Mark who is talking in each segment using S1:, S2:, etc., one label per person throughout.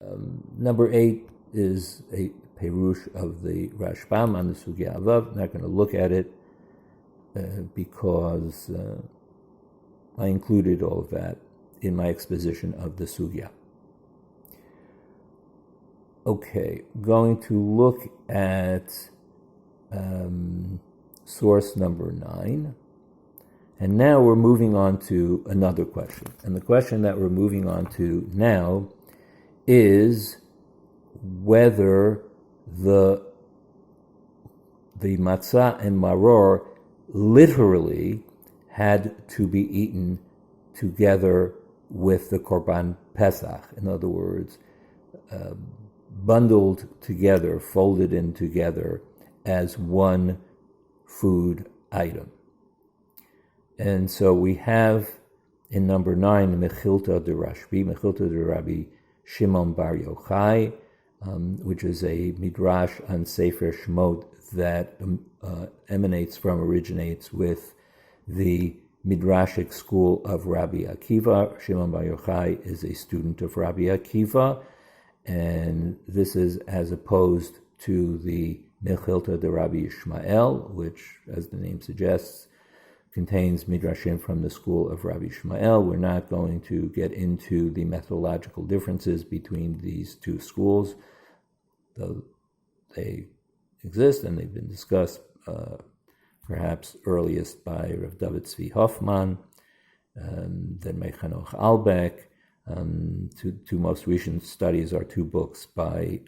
S1: Number 8 is a perush of the Rashbam on the Sugya Avav. I'm not going to look at it because I included all of that in my exposition of the Sugya. Okay, going to look at source number 9. And now we're moving on to another question. And the question that we're moving on to now is whether the matzah and maror literally had to be eaten together with the Korban Pesach. In other words, bundled together, folded in together as one food item. And so we have in number 9, Mechilta de Rashbi, Mechilta de Rabbi Shimon Bar Yochai, which is a midrash on Sefer Shemot that originates with the midrashic school of Rabbi Akiva. Shimon Bar Yochai is a student of Rabbi Akiva, and this is as opposed to the Mechilta de Rabbi Ishmael, which, as the name suggests, contains midrashim from the school of Rabbi Ishmael. We're not going to get into the methodological differences between these two schools, though they exist and they've been discussed perhaps earliest by Rav David Tzvi Hoffman, then by Chanoch Albeck. Two most recent studies are two books by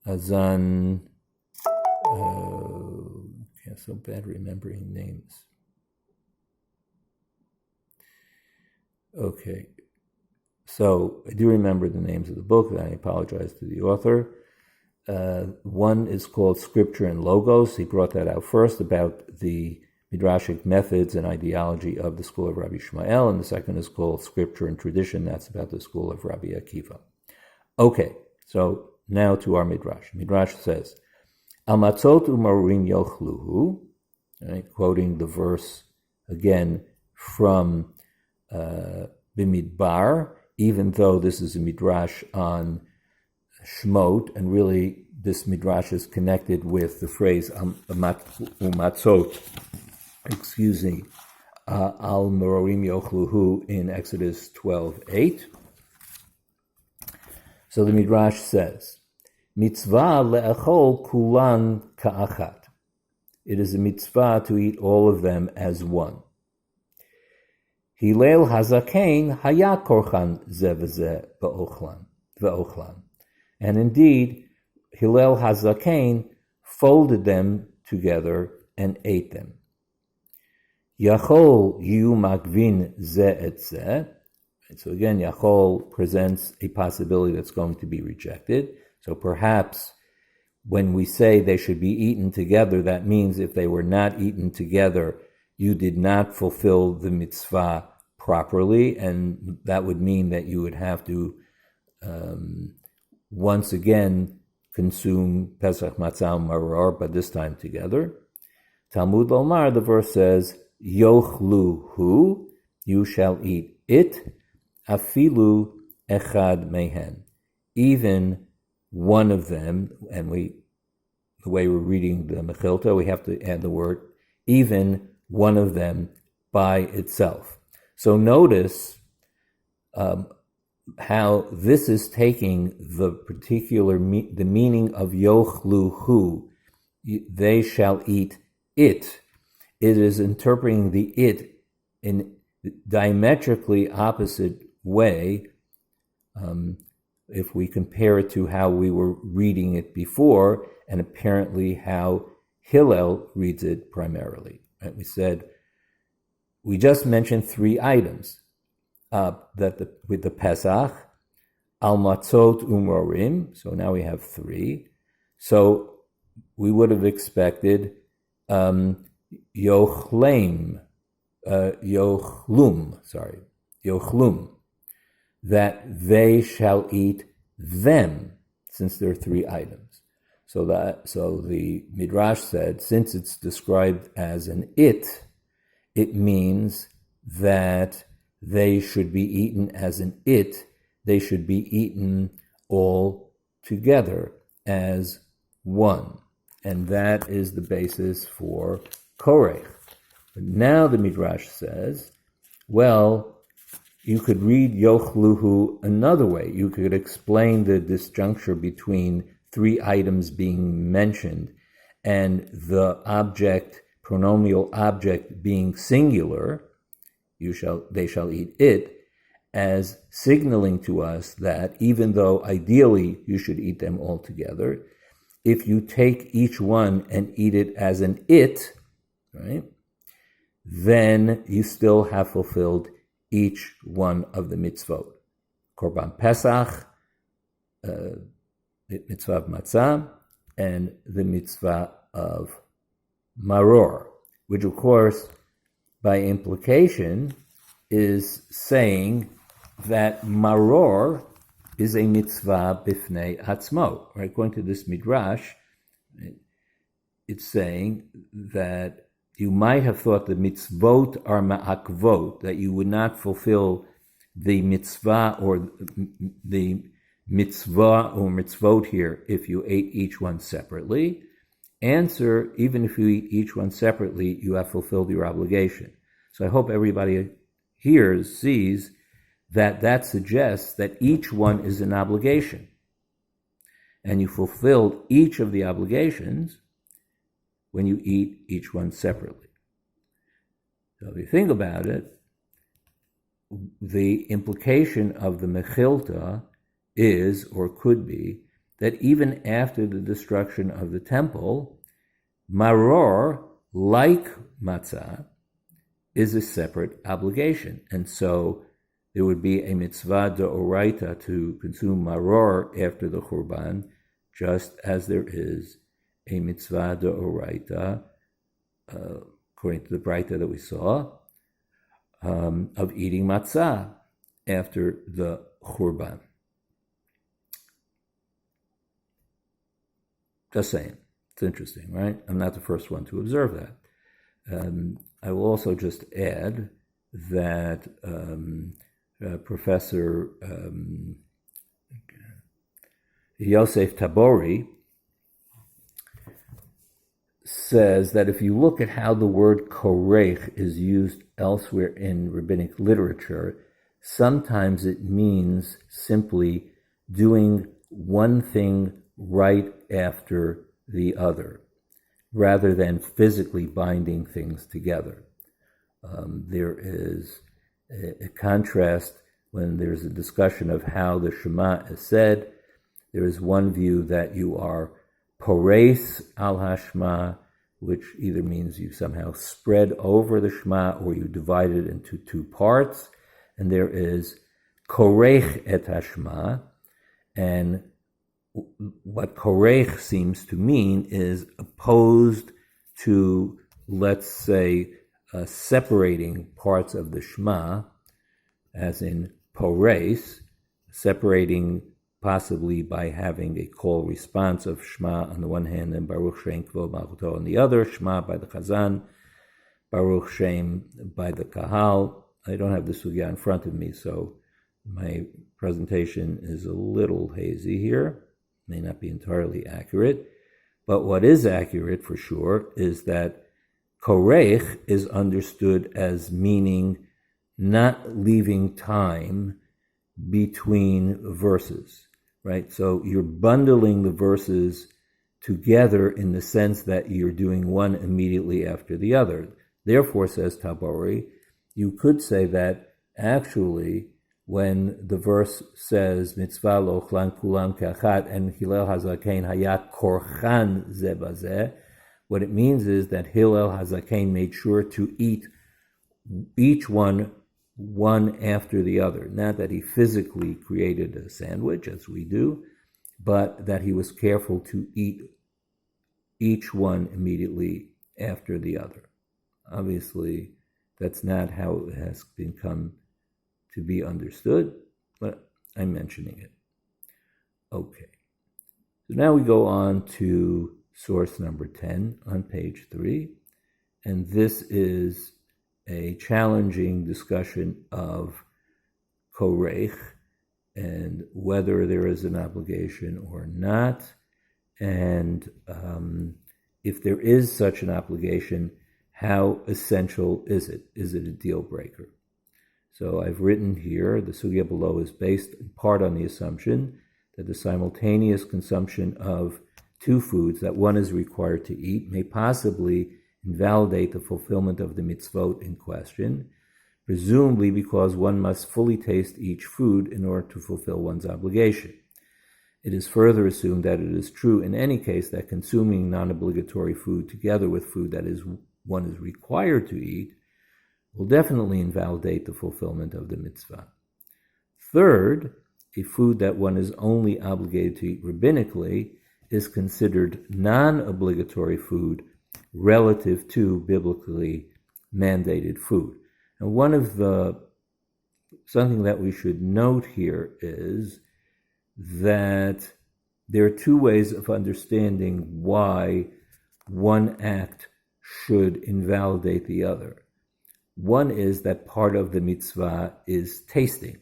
S1: Azan, so bad remembering names. Okay, so I do remember the names of the book, and I apologize to the author. One is called Scripture and Logos. He brought that out first about the midrashic methods and ideology of the school of Rabbi Ishmael, and the second is called Scripture and Tradition. That's about the school of Rabbi Akiva. Okay, so now to our midrash. Midrash says, Al matzot umarim yochluhu, right, quoting the verse again from Bimidbar, even though this is a midrash on Shemot, and really this midrash is connected with the phrase umatzot, al merorim yochluhu in Exodus 12:8. So the midrash says, mitzvah le'echol kulan ka'achat. It is a mitzvah to eat all of them as one. Hillel hazakein haya korchan ze v'ze ve'ochlan. And indeed, Hillel hazakein folded them together and ate them. Yachol yu makvin ze et ze. So again, Yachol presents a possibility that's going to be rejected. So perhaps when we say they should be eaten together, that means if they were not eaten together, you did not fulfill the mitzvah properly, and that would mean that you would have to once again consume Pesach Matzah Maror, but this time together. Talmud Lomar, the verse says, Yochluhu, you shall eat it, afilu echad mehen, even one of them, and the way we're reading the Mechilta, we have to add the word, even one of them by itself. So notice how this is taking the particular, the meaning of yochluhu, they shall eat it. It is interpreting the it in diametrically opposite way, if we compare it to how we were reading it before, and apparently how Hillel reads it primarily. Right? We just mentioned 3 items with the Pesach, al matzot umorim. So now we have 3. So we would have expected yochlum, that they shall eat them, since there are 3 items. So the Midrash said, since it's described as an it means that they should be eaten as an it. They should be eaten all together as one. And that is the basis for Korech. But now the Midrash says, well, you could read Yochluhu another way. You could explain the disjuncture between three items being mentioned and the object, pronomial object, being singular, they shall eat it, as signaling to us that even though ideally you should eat them all together, if you take each one and eat it as an it, right, then you still have fulfilled each one of the mitzvot. Korban Pesach, the mitzvah of matzah, and the mitzvah of maror, which of course, by implication, is saying that maror is a mitzvah bifnei atzmo. Right? According to this midrash, it's saying that you might have thought the mitzvot are ma'akvot, that you would not fulfill the mitzvah or the mitzvah or mitzvot here if you ate each one separately. Answer, even if you eat each one separately, you have fulfilled your obligation. So I hope everybody sees that suggests that each one is an obligation. And you fulfilled each of the obligations when you eat each one separately. So if you think about it, the implication of the Mechilta is, or could be, that even after the destruction of the temple, maror, like matzah, is a separate obligation. And so there would be a mitzvah d'oraita to consume maror after the Churban, just as there is a mitzvah d'oraita, according to the Braita that we saw, of eating matzah after the Churban. Just saying. It's interesting, right? I'm not the first one to observe that. I will also just add that Professor Yosef Tabori says that if you look at how the word korech is used elsewhere in rabbinic literature, sometimes it means simply doing one thing right after the other, rather than physically binding things together. There is a contrast when there's a discussion of how the Shema is said. There is one view that you are poreis al hashma, which either means you somehow spread over the Shema or you divide it into two parts. And there is korech et hashma, and what korech seems to mean is opposed to, let's say, separating parts of the Shema, as in poreis, separating possibly by having a call response of Shema on the one hand and Baruch Shem Kvod Malchuto on the other, Shema by the Chazan, Baruch Shem by the Kahal. I don't have the sugya in front of me, so my presentation is a little hazy here. May not be entirely accurate, but what is accurate for sure is that korech is understood as meaning not leaving time between verses, right? So you're bundling the verses together in the sense that you're doing one immediately after the other. Therefore, says Tabori, you could say that actually when the verse says mitzvah lo chlan kulam kachat and Hillel hazakein hayat korchan ze bazeh, what it means is that Hillel hazakein made sure to eat each one after the other. Not that he physically created a sandwich, as we do, but that he was careful to eat each one immediately after the other. Obviously, that's not how it has come to be understood, but I'm mentioning it. Okay. So now we go on to source number 10 on page 3, and this is a challenging discussion of korech and whether there is an obligation or not, and if there is such an obligation, how essential is it? Is it a deal breaker? So I've written here, the sugya below is based in part on the assumption that the simultaneous consumption of two foods that one is required to eat may possibly invalidate the fulfillment of the mitzvot in question, presumably because one must fully taste each food in order to fulfill one's obligation. It is further assumed that it is true in any case that consuming non-obligatory food together with food that one is required to eat will definitely invalidate the fulfillment of the mitzvah. Third, a food that one is only obligated to eat rabbinically is considered non-obligatory food relative to biblically mandated food. And something that we should note here is that there are two ways of understanding why one act should invalidate the other. One is that part of the mitzvah is tasting.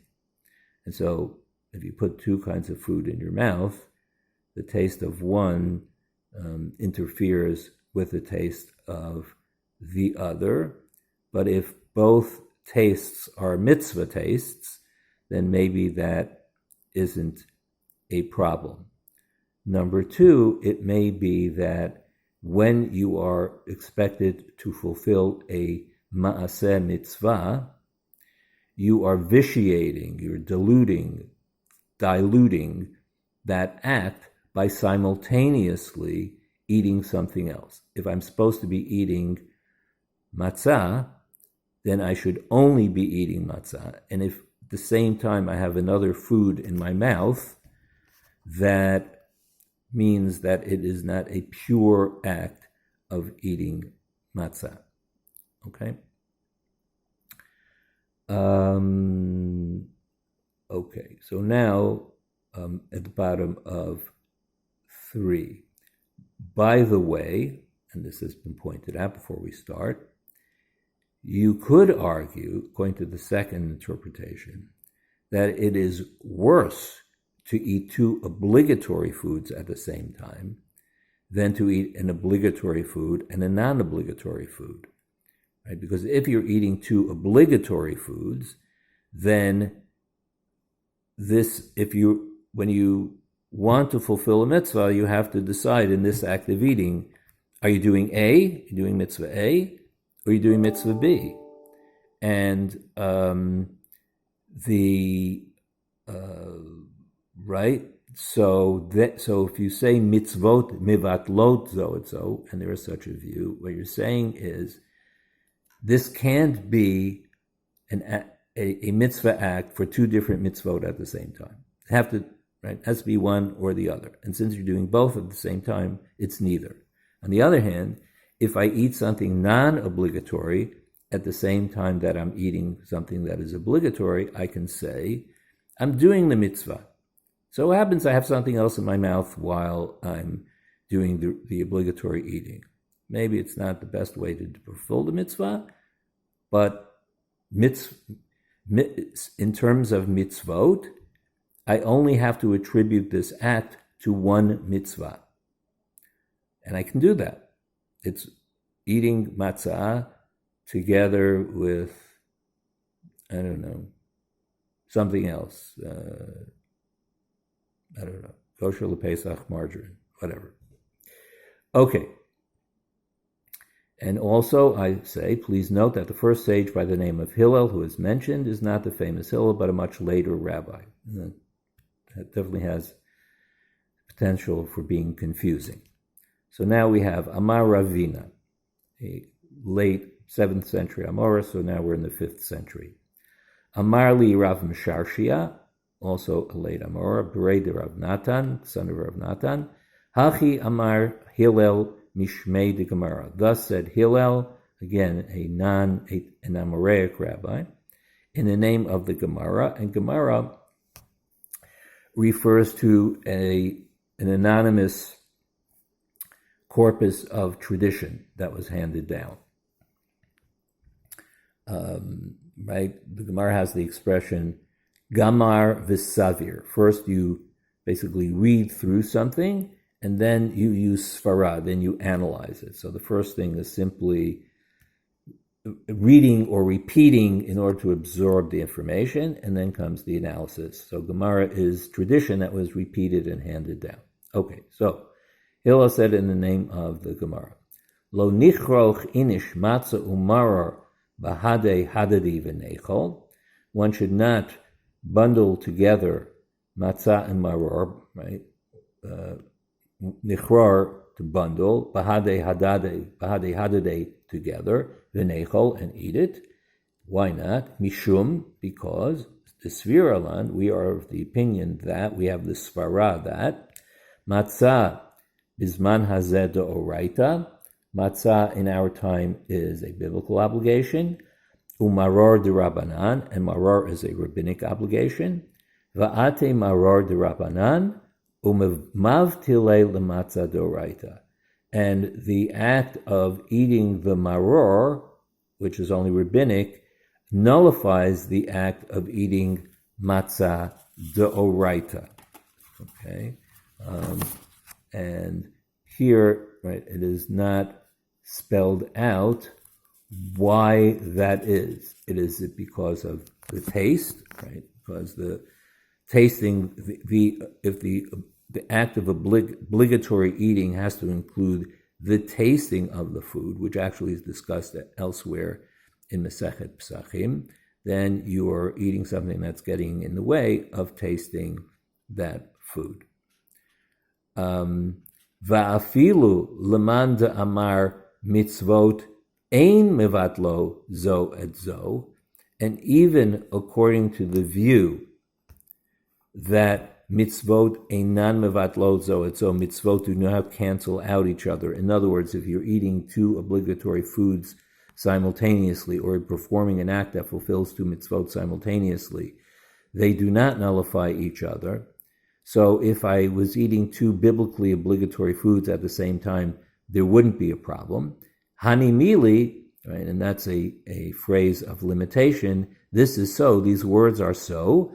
S1: And so if you put two kinds of food in your mouth, the taste of one interferes with the taste of the other. But if both tastes are mitzvah tastes, then maybe that isn't a problem. Number two, it may be that when you are expected to fulfill a maaseh mitzvah, you are vitiating, you're diluting that act by simultaneously eating something else. If I'm supposed to be eating matzah, then I should only be eating matzah. And if at the same time I have another food in my mouth, that means that it is not a pure act of eating matzah. Okay? Okay, so now at the bottom of 3. By the way, and this has been pointed out before we start, you could argue, according to the second interpretation, that it is worse to eat two obligatory foods at the same time than to eat an obligatory food and a non-obligatory food, right? Because if you're eating two obligatory foods, then when you want to fulfill a mitzvah, you have to decide in this act of eating, are you doing A, you're doing mitzvah A, or are you doing mitzvah B? And right? So if you say mitzvot mivatlot zo, and there is such a view, what you're saying is this can't be a mitzvah act for two different mitzvot at the same time. It has to be one or the other. And since you're doing both at the same time, it's neither. On the other hand, if I eat something non-obligatory at the same time that I'm eating something that is obligatory, I can say, I'm doing the mitzvah. So what happens, I have something else in my mouth while I'm doing the obligatory eating. Maybe it's not the best way to fulfill the mitzvah, but in terms of mitzvot, I only have to attribute this act to one mitzvah. And I can do that. It's eating matzah together with, I don't know, something else. Kosher LePesach margarine, whatever. Okay. And also, I say, please note that the first sage by the name of Hillel, who is mentioned, is not the famous Hillel, but a much later rabbi. That definitely has potential for being confusing. So now we have Amar Ravina, a late 7th century Amora, so now we're in the 5th century. Amar li Rav Misharshia, also a late Amora, Berei de Rav Natan, son of Rav Natan, Hachi Amar Hillel Mishmei de Gemara. Thus said Hillel, again an Amoraic rabbi, in the name of the Gemara, and Gemara refers to a an anonymous corpus of tradition that was handed down. Right? The Gemara has the expression gamar v'savir. First, you basically read through something, and then you use svara, then you analyze it. So the first thing is simply reading or repeating in order to absorb the information, and then comes the analysis. So Gemara is tradition that was repeated and handed down. Okay, so Hillel said in the name of the Gemara, Lo nichroch inish matzah umaror bahade hadadi v'nechol. One should not bundle together matzah and maror, right? Nichror, to bundle, bahade hadade together, v'nechol, and eat it. Why not? Mishum, because the Svira land, we are of the opinion that, we have the svara that, matzah bisman hazeh d'oraita, matzah in our time is a biblical obligation, umaror d'Rabbanan, and maror is a rabbinic obligation, va'ate maror d'Rabbanan, umavtile l'matzah d'oraita. And the act of eating the maror, which is only rabbinic, nullifies the act of eating matzah d'oraita. Okay? And here, right, it is not spelled out why that is. Is it because of the taste, right? Because the tasting, if the act of obligatory eating has to include the tasting of the food, which actually is discussed elsewhere in Masechet Pesachim, then you are eating something that's getting in the way of tasting that food. Va'afilu leman amar mitzvot ein mevatlo zo et zo, and even according to the view that mitzvot einan mevatlot zo et zo, mitzvot do not cancel out each other. In other words, if you're eating two obligatory foods simultaneously or performing an act that fulfills two mitzvot simultaneously, they do not nullify each other. So if I was eating two biblically obligatory foods at the same time, there wouldn't be a problem. Hani mili, right, and that's a phrase of limitation. This is so, these words are so.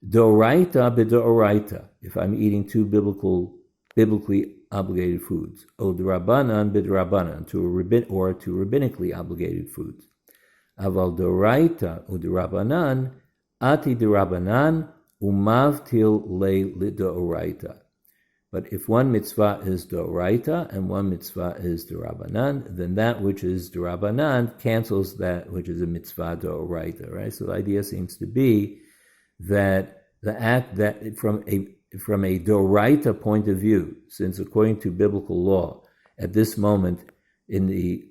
S1: Doraita b'doraita, if I'm eating two biblically obligated foods. O d'rabanan b'drabanan, to rabbinically obligated foods. Aval doraita u d'rabanan, ati d'rabanan, umavtil le d'oraita. But if one mitzvah is d'oraita and one mitzvah is d'rabanan, then that which is d'rabanan cancels that which is a mitzvah d'oraita, right? So the idea seems to be that the act that from a d'oraita point of view, since according to biblical law, at this moment in the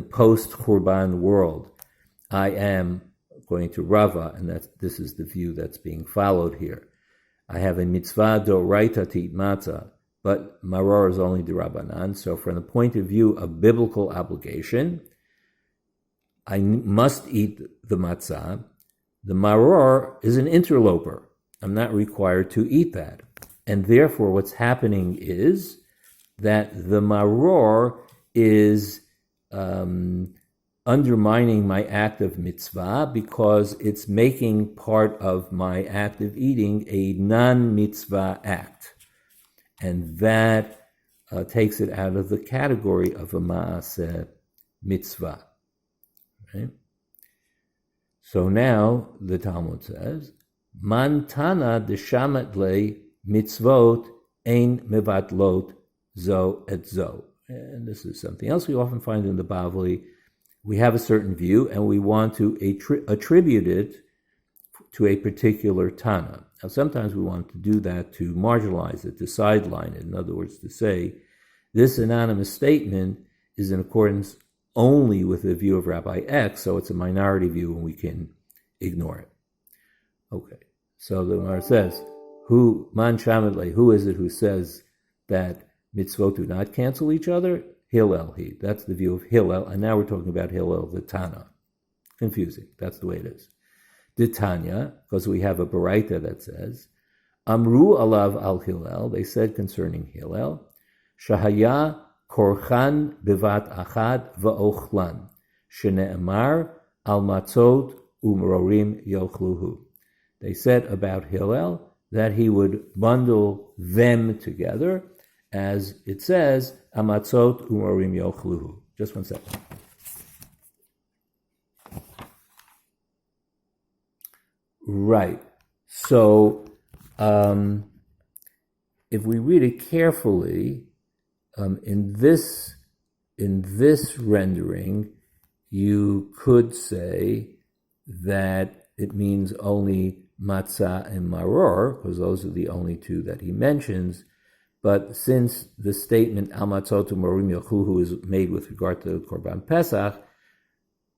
S1: post-Churban world, I am, according to Rava, and this is the view that's being followed here, I have a mitzvah d'oraita to eat matzah, but maror is only d'Rabbanan. So from the point of view of biblical obligation, I must eat the matzah. The maror is an interloper. I'm not required to eat that. And therefore what's happening is that the maror is undermining my act of mitzvah because it's making part of my act of eating a non-mitzvah act. And that takes it out of the category of a ma'aseh mitzvah. Right? So now the Talmud says, Man tana deshamat le mitzvot ein mevatlot zo et zo. And this is something else we often find in the Bavli. We have a certain view and we want to attribute it to a particular Tana. Now sometimes we want to do that to marginalize it, to sideline it. In other words, to say, this anonymous statement is in accordance only with the view of Rabbi X, so it's a minority view and we can ignore it. Okay, so the Gemara says, who is it who says that mitzvot do not cancel each other? Hillel, that's the view of Hillel, and now we're talking about Hillel, the Tana. Confusing, that's the way it is. The Tanya, because we have a Baraita that says, Amru alav al Hillel, they said concerning Hillel, Shahaya korchan bivat achad va'ochlan, shene'emar al matzot umrorim yochluhu. They said about Hillel that he would bundle them together, as it says, amatzot umrorim yochluhu. Just one second. Right. So, if we read it carefully, in this rendering, you could say that it means only matzah and maror, because those are the only two that he mentions. But since the statement al matzot u'morim yochluhu is made with regard to Korban Pesach,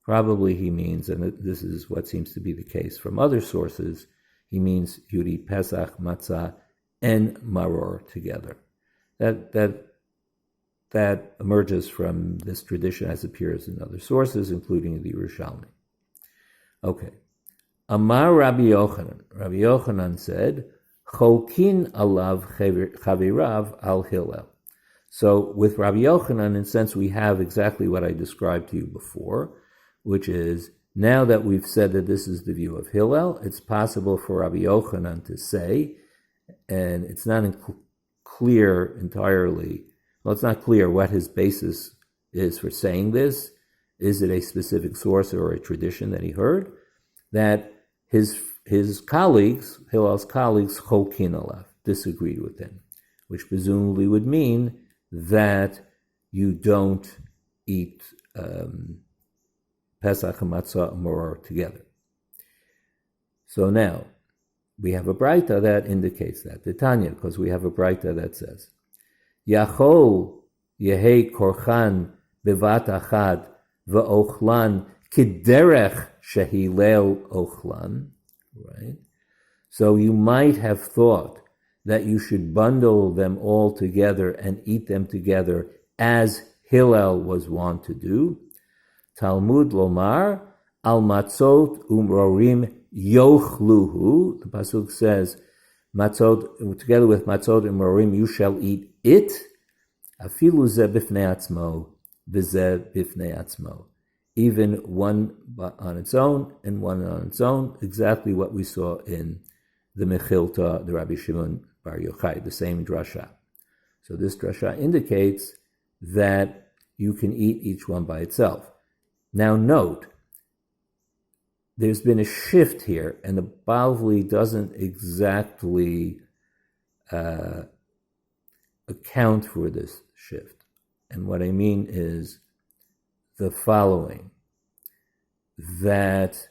S1: probably he means, and this is what seems to be the case from other sources, he means you'd eat Pesach, matzah, and maror together. That emerges from this tradition as appears in other sources, including the Yerushalmi. Okay. Amar Rabbi Yochanan. Rabbi Yochanan said, Cholkin alav chavirav al Hillel. So with Rabbi Yochanan, in a sense, we have exactly what I described to you before, which is, now that we've said that this is the view of Hillel, it's possible for Rabbi Yochanan to say, and it's not clear entirely, well, it's not clear what his basis is for saying this. Is it a specific source or a tradition that he heard? That his colleagues, Hillel's colleagues, Cholkin alav, disagreed with him, which presumably would mean that you don't eat Pesach and Matzah and Maror together. So now, we have a Braita that indicates that, the Tanya, because we have a Braita that says, Yachol yehei korchan bevat achad va'ochlan kiderech shehilel ochlan, right? So you might have thought that you should bundle them all together and eat them together as Hillel was wont to do. Talmud lomar al matzot umrorim yochluhu. The pasuk says, "Matzot together with matzot and umrorim you shall eat it." Afilu ze bifnei atzmo, v'ze bifnei atzmo. Even one on its own and one on its own. Exactly what we saw in the Mechilta, the Rabbi Shimon Bar Yochai, the same drasha. So this drasha indicates that you can eat each one by itself. Now note, there's been a shift here, and the Bavli doesn't exactly account for this shift. And what I mean is the following, that